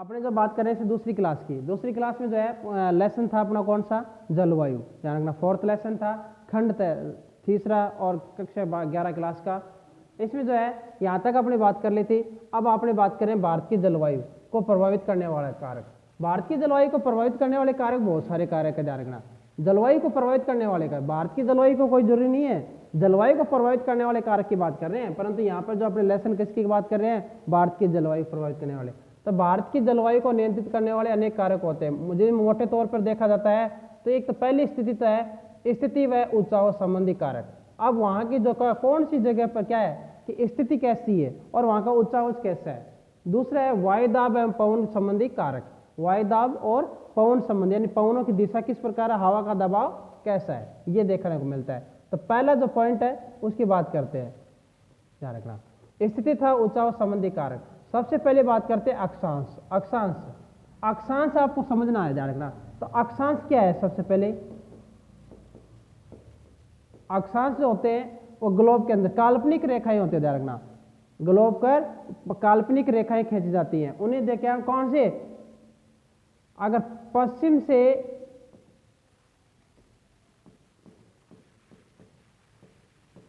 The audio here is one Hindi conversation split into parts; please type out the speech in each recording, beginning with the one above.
अपने जो बात कर रहे थे दूसरी क्लास की, दूसरी क्लास में जो है लेसन था अपना कौन सा, जलवायु, ध्यान रखना। फोर्थ लेसन था, खंड तीसरा और कक्षा 11 क्लास का। इसमें जो है यहाँ तक अपने बात कर ली थी। अब आपने बात करें भारत की जलवायु को प्रभावित करने वाला कारक। भारत की जलवायु को प्रभावित करने वाले कारक बहुत सारे कारक है, ध्यान रखना। जलवायु को प्रभावित करने वाले कारक, भारत की जलवायु को कोई जरूरी नहीं है, जलवायु को प्रभावित करने वाले कारक की बात कर रहे हैं, परंतु यहाँ पर जो अपने लेसन किसकी बात कर रहे हैं, भारत की जलवायु प्रभावित करने वाले। तो भारत की जलवायु को नियंत्रित करने वाले अनेक कारक होते हैं, मुझे मोटे तौर पर देखा जाता है। तो एक तो पहली स्थिति तो है स्थिति व ऊंचाई संबंधी कारक। अब वहां की जो कौन सी जगह पर क्या है कि स्थिति कैसी है और वहां का ऊंचाई कैसा है। दूसरा है वायुदाब एवं पवन संबंधी कारक, वायुदाब और पवन संबंधी, यानी पवनों की दिशा किस प्रकार है, हवा का दबाव कैसा है, ये देखने को मिलता है। तो पहला जो पॉइंट है उसकी बात करते हैं, ध्यान रखना। स्थिति था ऊंचाई संबंधी कारक। सबसे पहले बात करते हैं अक्षांश। अक्षांश, अक्षांश आपको समझना है, ध्यान रखना। तो अक्षांश क्या है, सबसे पहले अक्षांश जो होते हैं वो ग्लोब के अंदर काल्पनिक रेखाएं होती है, ध्यान रखना। ग्लोब पर काल्पनिक रेखाएं खींची जाती हैं, उन्हें देखें हम कौन से, अगर पश्चिम से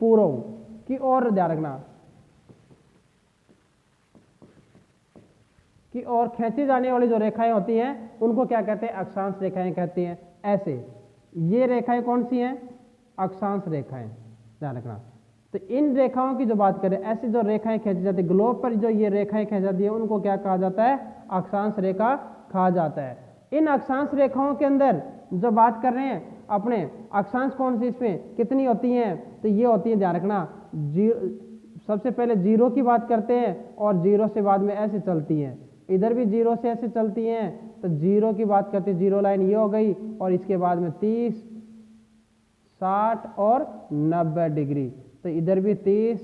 पूर्व की ओर, ध्यान रखना, की ओर खींची जाने वाली जो रेखाएं होती हैं उनको क्या कहते हैं, अक्षांश रेखाएं कहती हैं। ऐसे ये रेखाएं कौन सी हैं, अक्षांश रेखाएं, ध्यान रखना। तो इन रेखाओं की जो बात करें, ऐसी जो रेखाएं खींची जाती है ग्लोब पर, जो ये रेखाएं खींची जाती है उनको क्या कहा जाता है, अक्षांश रेखा कहा जाता है। इन अक्षांश रेखाओं के अंदर जो बात कर रहे हैं अपने, अक्षांश कौन सी इसमें कितनी होती हैं, तो ये होती है, ध्यान रखना, सबसे पहले जीरो की बात करते हैं और जीरो से बाद में ऐसे चलती हैं, इधर भी जीरो से ऐसे चलती हैं। तो जीरो की बात करते हैं, जीरो लाइन ये हो गई और इसके बाद में 30, 60 और 90 डिग्री। तो इधर भी 30,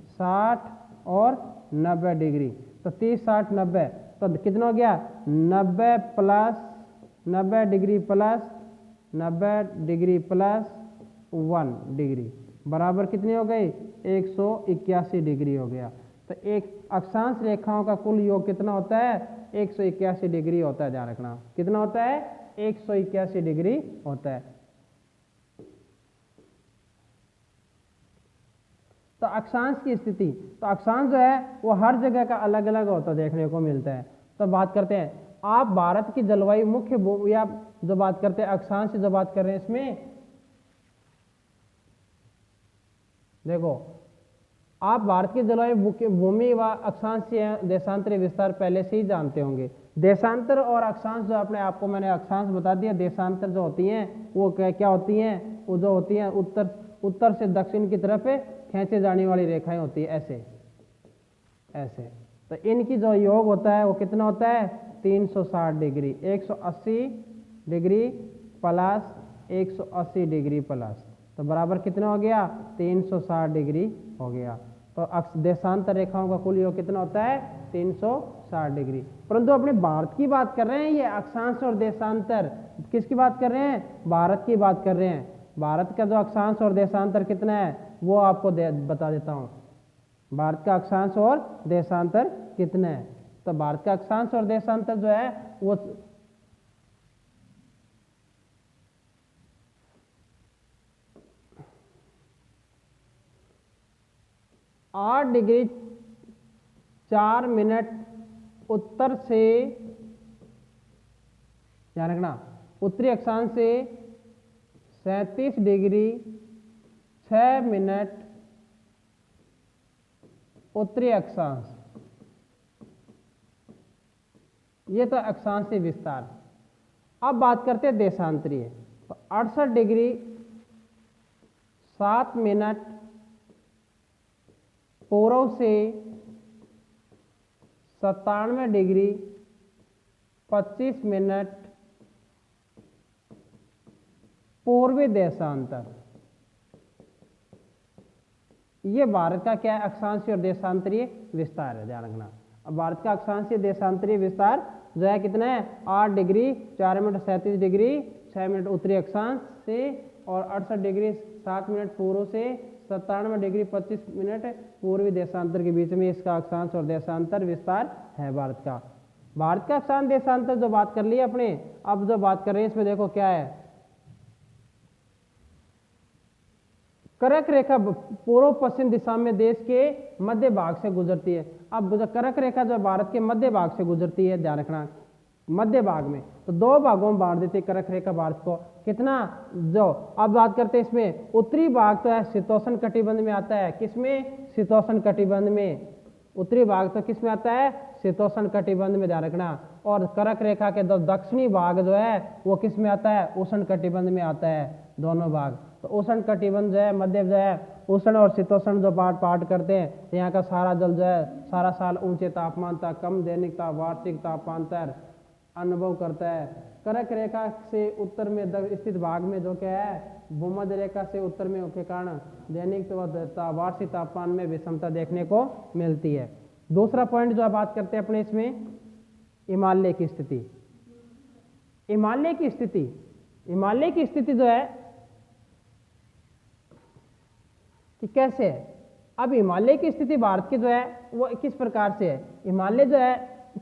60 और 90 डिग्री। तो 30, 60, 90, तो कितना हो गया, 90 plus 90 degree plus 90 degree plus 1 degree बराबर कितनी हो गई, 181 डिग्री हो गया। तो एक अक्षांश रेखाओं का कुल योग कितना होता है, 181 डिग्री होता है, ध्यान रखना। कितना होता है, 181 डिग्री होता है। तो अक्षांश की स्थिति, तो अक्षांश जो है वो हर जगह का अलग अलग होता देखने को मिलता है। तो बात करते हैं आप भारत की जलवायु मुख्य या जो बात करते हैं अक्षांश की जो बात कर रहे हैं, इसमें देखो आप भारत की जलवायु भूमि व अक्षांशीय देशांतरीय विस्तार पहले से ही जानते होंगे। देशांतर और अक्षांश जो अपने आपको मैंने अक्षांश बता दिया, देशांतर जो होती हैं वो क्या होती हैं, वो जो होती हैं उत्तर से दक्षिण की तरफ खींचे जाने वाली रेखाएं होती है, ऐसे ऐसे। तो इनकी जो योग होता है वो कितना होता है, 360 degree, 180 degree plus 180 degree plus, तो बराबर कितना हो गया, 360 डिग्री हो गया। तो देशांतर रेखाओं का कुल योग कितना होता है, 360 डिग्री। परंतु अपने भारत की बात कर रहे हैं, ये अक्षांश और देशांतर किसकी बात कर रहे हैं, भारत की बात कर रहे हैं। भारत का जो अक्षांश और देशांतर कितना है वो आपको बता देता हूं। भारत का अक्षांश और देशांतर कितना है, तो भारत का अक्षांश और देशांतर जो है वो 8 डिग्री 4 मिनट उत्तर से, ध्यान रखना, उत्तरी अक्षांश से 37 डिग्री 6 मिनट उत्तरी अक्षांश, ये तो अक्षांशीय विस्तार। अब बात करते हैं देशांतरीय, तो 68 डिग्री 7 मिनट पूर्व से 97 डिग्री 25 मिनट पूर्वी देशांतर। ये भारत का क्या है, अक्षांशीय और देशांतरीय विस्तार है, ध्यान रखना। अब भारत का अक्षांशीय देशांतरीय विस्तार जो है कितना है, 8 डिग्री 4 मिनट 37 डिग्री 6 मिनट उत्तरी अक्षांश से और 68 डिग्री 7 मिनट पूर्व से 97 डिग्री 25 मिनट पूर्वी देशांतर के बीच में इसका अक्षांश और देशांतर विस्तार है भारत का। भारत का अक्षांश देशांतर जो बात कर ली है अपने, अब जो बात कर रहे हैं इसमें देखो क्या है, कर्क रेखा पूर्व पश्चिम दिशा में देश के मध्य भाग से गुजरती है। अब जो कर्क रेखा जो भारत के मध्य भाग से गुजरती है, ध्यान रखना मध्य भाग में, तो दो भागों में बांट देती है कर्क रेखा भारत को, कितना जो, अब बात करते हैं इसमें उत्तरी भाग तो है शीतोष्ण कटिबंध में आता है, किसमें, शीतोष्ण कटिबंध में, उत्तरी भाग तो किस में आता है, शीतोष्ण कटिबंध में, ध्यान रखना। और कर्क रेखा के दक्षिणी भाग जो है वो किस में आता है, उष्ण कटिबंध में आता है, दोनों भाग। तो उष्ण कटिबंध जो है, मध्य जो है उष्ण और शीतोष्ण जो पाठ करते हैं, तो यहाँ का सारा जल जो है सारा साल ऊंचे तापमान तक, कम दैनिक वार्षिक तापांतर अनुभव करता है। कर्क रेखा से उत्तर में स्थित भाग में जो क्या है, भूमध्य रेखा से उत्तर में के कारण दैनिक वार्षिक तापमान में विषमता देखने को मिलती है। दूसरा पॉइंट जो बात करते हैं अपने इसमें, हिमालय की स्थिति। हिमालय की स्थिति, हिमालय की स्थिति जो है कि कैसे है। अब हिमालय की स्थिति भारत की जो है वो किस प्रकार से है, हिमालय जो है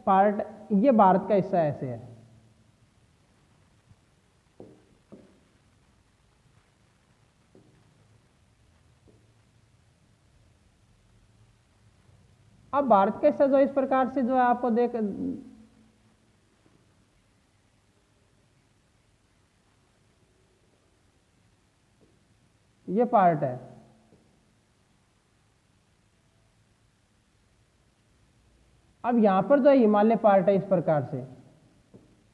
पार्ट, ये भारत का हिस्सा ऐसे है, अब भारत का हिस्सा जो इस प्रकार से जो है आपको देख, ये पार्ट है, अब यहां पर जो है हिमालय पार्ट है इस प्रकार से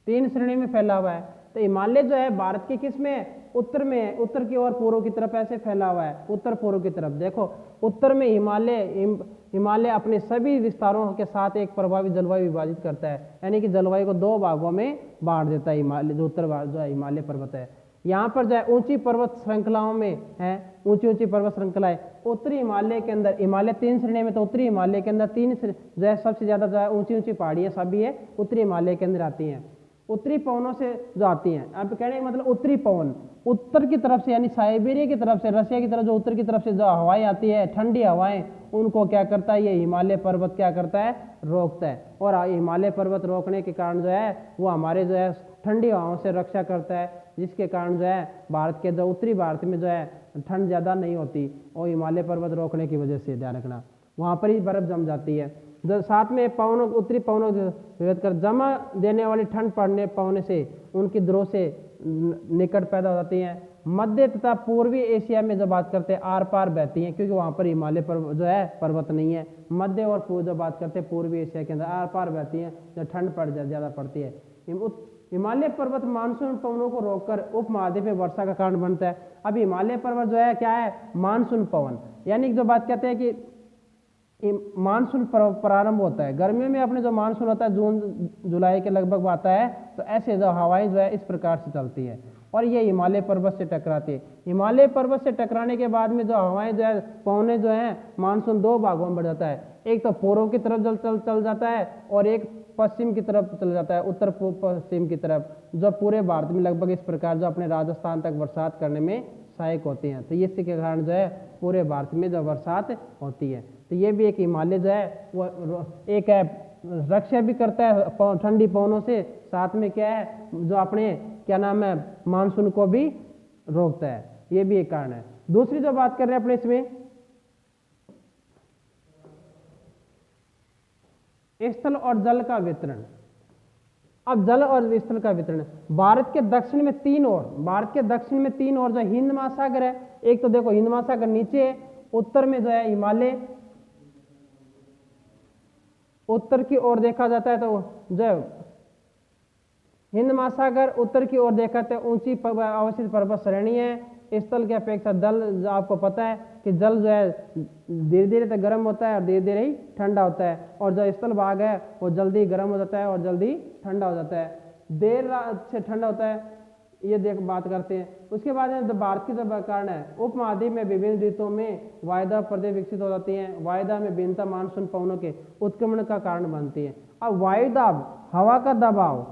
3 श्रेणी में फैला हुआ है। तो हिमालय जो है भारत के किस में, उत्तर में है, उत्तर की ओर पूर्व की तरफ ऐसे फैला हुआ है, उत्तर पूर्व की तरफ। देखो उत्तर में हिमालय अपने सभी विस्तारों के साथ एक प्रभावी जलवायु विभाजित करता है, यानी कि जलवायु को 2 भागों में बांट देता है हिमालय, जो उत्तर भाग जो है हिमालय पर्वत है। यहाँ पर जो है ऊंची पर्वत श्रृंखलाओं में है, ऊंची ऊंची पर्वत श्रृंखलाएं उत्तरी हिमालय के अंदर, हिमालय 3 श्रेणी में, तो उत्तरी हिमालय के अंदर 3 जो है सबसे ज्यादा जो है ऊंची ऊंची पहाड़ियां सभी है उत्तरी हिमालय के अंदर आती हैं, उत्तरी पवनों से जो आती हैं। अब कहने का मतलब उत्तरी पवन उत्तर की तरफ से, यानी साइबेरिया की तरफ से, रशिया की तरफ जो उत्तर की तरफ से जो हवाएं आती है, ठंडी हवाएं, उनको क्या करता है ये हिमालय पर्वत क्या करता है, रोकता है। और हिमालय पर्वत रोकने के कारण जो है वो हमारे जो है ठंडी हवाओं से रक्षा करता है, जिसके कारण जो है भारत के जो उत्तरी भारत में जो है ठंड ज़्यादा नहीं होती, और हिमालय पर्वत रोकने की वजह से, ध्यान रखना, वहाँ पर ही बर्फ जम जाती है। जो साथ में पवनों, उत्तरी पवनों विभेद कर जमा देने वाली ठंड पड़ने से उनकी ध्रुव से निकट पैदा हो जाती हैं। मध्य तथा पूर्वी एशिया में जो बात करते हैं आर पार बहती हैं, क्योंकि वहाँ पर हिमालय पर्वत जो है पर्वत नहीं है। मध्य और जो बात करते हैं पूर्वी एशिया के अंदर आर पार बहती हैं, जो ठंड ज़्यादा पड़ती है। हिमालय पर्वत मानसून पवनों को रोककर उप महाद्वीप में वर्षा का कारण बनता है। अब हिमालय पर्वत जो है क्या है, मानसून पवन, यानी जो बात कहते हैं कि मानसून प्रारंभ होता है गर्मियों में, अपने जो मानसून होता है जून जुलाई के लगभग आता है, तो ऐसे जो हवाएं जो है इस प्रकार से चलती है और ये हिमालय पर्वत से टकराती है। हिमालय पर्वत से टकराने के बाद में जो हवाएं जो है, पवने जो है, मानसून 2 भागों में बढ़ जाता है, एक तो पूर्व की तरफ चल जाता है और एक पश्चिम की तरफ चल जाता है, उत्तर पश्चिम की तरफ, जो पूरे भारत में लगभग इस प्रकार जो अपने राजस्थान तक बरसात करने में सहायक होती हैं। तो इसके कारण जो है पूरे भारत में जो बरसात होती है, तो ये भी एक हिमालय जो है वो एक है, रक्षा भी करता है ठंडी पवनों से, साथ में क्या है जो अपने क्या नाम है मानसून को भी रोकता है, ये भी एक कारण है। दूसरी जो बात कर रहे हैं अपने इसमें स्थल और जल का वितरण। अब जल और स्थल का वितरण, भारत के दक्षिण में 3 ओर, भारत के दक्षिण में 3 ओर जो हिंद महासागर है, एक तो देखो हिंद महासागर नीचे है, उत्तर में जो है हिमालय, उत्तर की ओर देखा जाता है तो जो हिंद महासागर, उत्तर की ओर देखा तो ऊंची अवस्थित पर्वत श्रेणी है। स्थल की अपेक्षा जल, जो आपको पता है कि जल जो है धीरे धीरे तो गर्म होता है और धीरे धीरे ही ठंडा होता है, और जो स्थल भाग है वो जल्दी गर्म हो जाता है और जल्दी ठंडा हो जाता है, देर से ठंडा होता है, ये देख बात करते हैं। उसके बाद भारत की जो कारण है, उप महाद्वीप में विभिन्न ऋतुओं में वायदा प्रदेश विकसित हो जाती हैं, वायदा में भिन्नता मानसून पवनों के उत्क्रमण का कारण बनती है। अब वायुदाब, हवा का दबाव,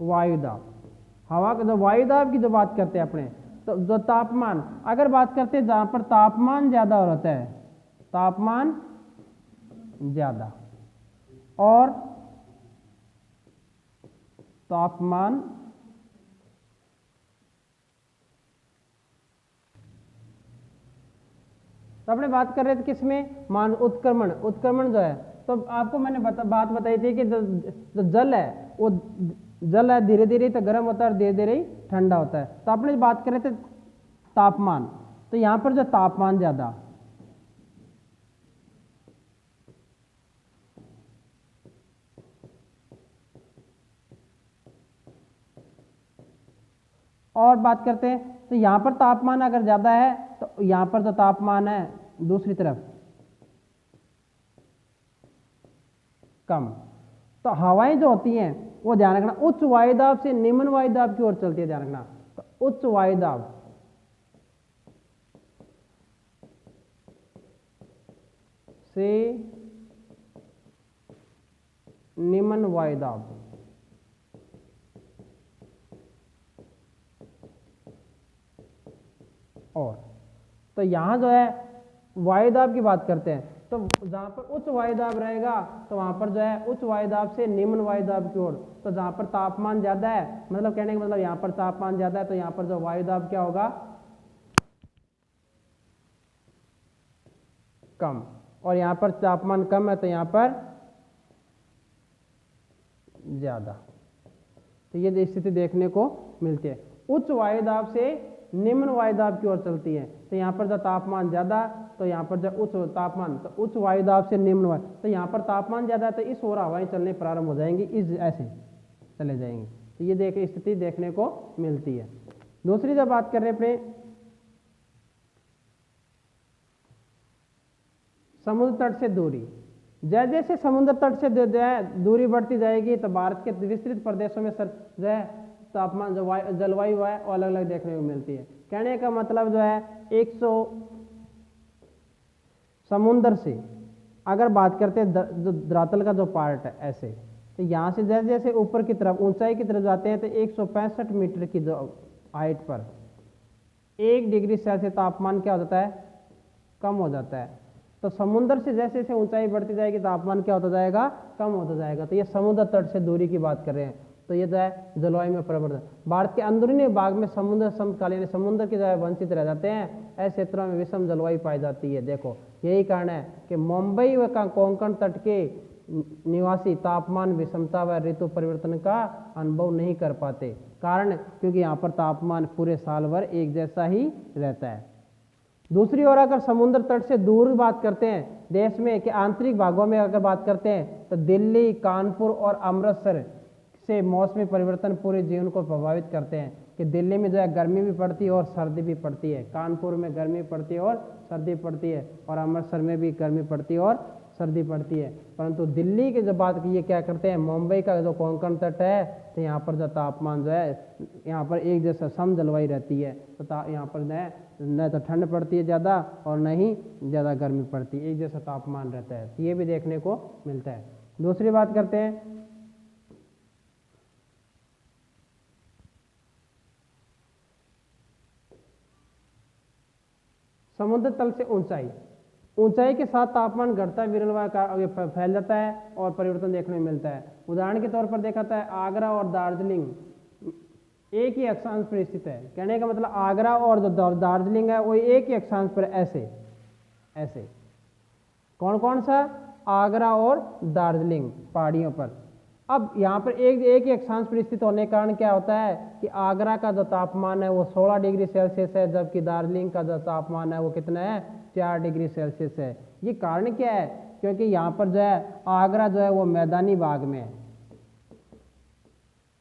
वायुदाब, हवा का जो वायुदाब की जो बात करते हैं अपने, तो जो तापमान, अगर बात करते हैं जहां पर तापमान ज्यादा होता है, तापमान ज्यादा, और तापमान तो अपने बात कर रहे थे किसमें, मान उत्क्रमण। उत्क्रमण जो है, तो आपको मैंने बात बताई थी कि जो जल है वो जल है धीरे धीरे तो गर्म होता है और धीरे धीरे ही ठंडा होता है। तो अपने बात कर रहे थे तापमान, तो यहाँ पर जो तापमान ज़्यादा और बात करते हैं, तो यहाँ पर तापमान अगर ज़्यादा है तो यहाँ पर जो तापमान है दूसरी तरफ कम। तो हवाएं जो होती हैं वो ध्यान रखना उच्च वायुदाब से निम्न वायुदाब की ओर चलती है, ध्यान रखना। तो उच्च वायुदाब से निम्न वायुदाब, और तो यहां जो है वायुदाब की बात करते हैं, तो जहां पर उच्च वायुदाब रहेगा तो वहां पर जो है उच्च वायुदाब से निम्न वायुदाब की ओर। तो जहां पर तापमान ज्यादा है, मतलब कहने का मतलब यहां पर तापमान ज्यादा है तो यहां पर जो वायुदाब क्या होगा, कम। और यहां पर तापमान कम है तो यहां पर ज्यादा। तो ये स्थिति देखने को मिलती है। उच्च वायुदाब से निम्न वायुदाब की ओर चलती है, तो यहाँ पर जब तापमान ज्यादा तो यहाँ पर जब उच्च तापमान, तो उच्च वायुदाब से निम्न वायु, तो यहाँ पर तापमान ज्यादा है तो इस ओर हवाएं चलने प्रारंभ हो जाएंगी, इस ऐसे चले जाएंगे। तो ये देखे स्थिति देखने को मिलती है। दूसरी जब बात कर रहे हैं अपने समुद्र तट से दूरी, जैसे जैसे समुद्र तट से जो है दूरी बढ़ती जाएगी तो भारत के विस्तृत प्रदेशों में सर जो है तापमान जो जलवायु है वो अलग अलग देखने को मिलती है। कहने का मतलब जो है 100 समुद्र से अगर बात करते हैं जो धरातल का जो पार्ट है ऐसे, तो यहाँ से जैसे जैसे ऊपर की तरफ ऊंचाई की तरफ जाते हैं तो 165 मीटर की जो हाइट पर 1 डिग्री सेल्सियस तापमान क्या हो जाता है, कम हो जाता है। तो समुद्र से जैसे जैसे ऊंचाई बढ़ती जाएगी तापमान क्या होता जाएगा, कम होता जाएगा। तो ये समुद्र तट से दूरी की बात कर रहे हैं। तो ये जो है जलवायु में परिवर्तन, भारत के अंदरूनी भाग में समुद्र समकालीन समुद्र के जो है वंचित रह जाते हैं, ऐसे क्षेत्रों में विषम जलवायु पाई जाती है। देखो यही कारण है कि मुंबई व कोंकण तट के निवासी तापमान विषमता व ऋतु परिवर्तन का अनुभव नहीं कर पाते। कारण क्योंकि यहाँ पर तापमान पूरे साल भर एक जैसा ही रहता है। दूसरी ओर अगर समुद्र तट से दूर बात करते हैं देश में के आंतरिक भागों में अगर बात करते हैं तो दिल्ली, कानपुर और अमृतसर से मौसमी परिवर्तन पूरे जीवन को प्रभावित करते हैं। कि दिल्ली में जो है गर्मी भी पड़ती है और सर्दी भी पड़ती है, कानपुर में गर्मी पड़ती है और सर्दी पड़ती है, और अमृतसर में भी गर्मी पड़ती है और सर्दी पड़ती है। परंतु दिल्ली की जो बात की ये क्या करते हैं, मुंबई का जो कोंकण तट है तो यहाँ पर जो तापमान जो है यहाँ पर एक जैसा सम जलवायु रहती है। तो यहाँ पर न तो ठंड पड़ती है ज़्यादा और न ही ज़्यादा गर्मी पड़ती है, एक जैसा तापमान रहता है। तो ये भी देखने को मिलता है। दूसरी बात करते हैं समुद्र तल से ऊंचाई। ऊंचाई के साथ तापमान घटता विरलवा का फैल जाता है और परिवर्तन देखने को मिलता है। उदाहरण के तौर पर देखा जाता है आगरा और दार्जिलिंग एक ही अक्षांश पर स्थित है। कहने का मतलब आगरा और जो दार्जिलिंग है वो एक ही अक्षांश पर ऐसे ऐसे कौन कौन सा, आगरा और दार्जिलिंग पहाड़ियों पर। अब यहाँ पर एक ही अक्षांश पर स्थित होने के कारण क्या होता है कि आगरा का जो तापमान है वो 16 डिग्री सेल्सियस है, जबकि दार्जिलिंग का जो तापमान है वो कितना है, 4 डिग्री सेल्सियस है। ये कारण क्या है, क्योंकि यहाँ पर जो है आगरा जो है वो मैदानी भाग में है।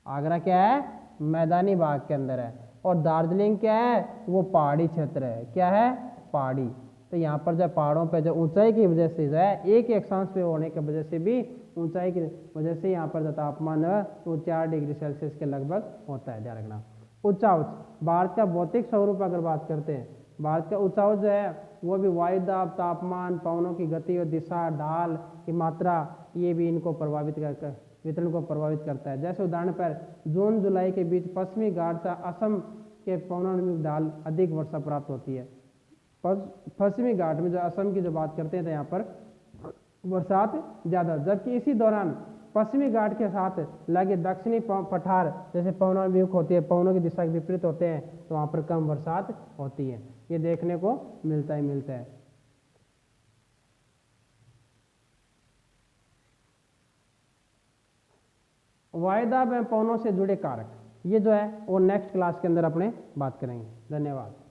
आगरा क्या है, मैदानी भाग के अंदर है, और दार्जिलिंग क्या है, वो पहाड़ी क्षेत्र है। क्या है, पहाड़ी। तो यहाँ पर जो पहाड़ों पे जो ऊंचाई की वजह से जो है एक ही अक्षांश पे होने की वजह से भी ऊंचाई की वजह से यहाँ पर जो तापमान है वो 4 डिग्री सेल्सियस के लगभग होता है, ध्यान रखना। उच्चाउच, भारत का भौतिक स्वरूप अगर बात करते हैं, भारत का उच्चाउच जो है वो भी वायुदाब, तापमान, पवनों की गति और दिशा, ढाल की मात्रा, ये भी इनको प्रभावित कर वितरण को प्रभावित करता है। जैसे उदाहरण पर जून जुलाई के बीच पश्चिमी घाट से असम के पवनों ढाल अधिक वर्षा प्राप्त होती है। पश्चिमी घाट में जो असम की जो बात करते हैं तो यहाँ पर बरसात ज़्यादा, जबकि इसी दौरान पश्चिमी घाट के साथ लगे दक्षिणी पठार जैसे पवनाभिमुख होती है, पवनों की दिशा के विपरीत होते हैं, तो वहाँ पर कम बरसात होती है। ये देखने को मिलता है। वायदा में पवनों से जुड़े कारक, ये जो है वो नेक्स्ट क्लास के अंदर अपने बात करेंगे। धन्यवाद।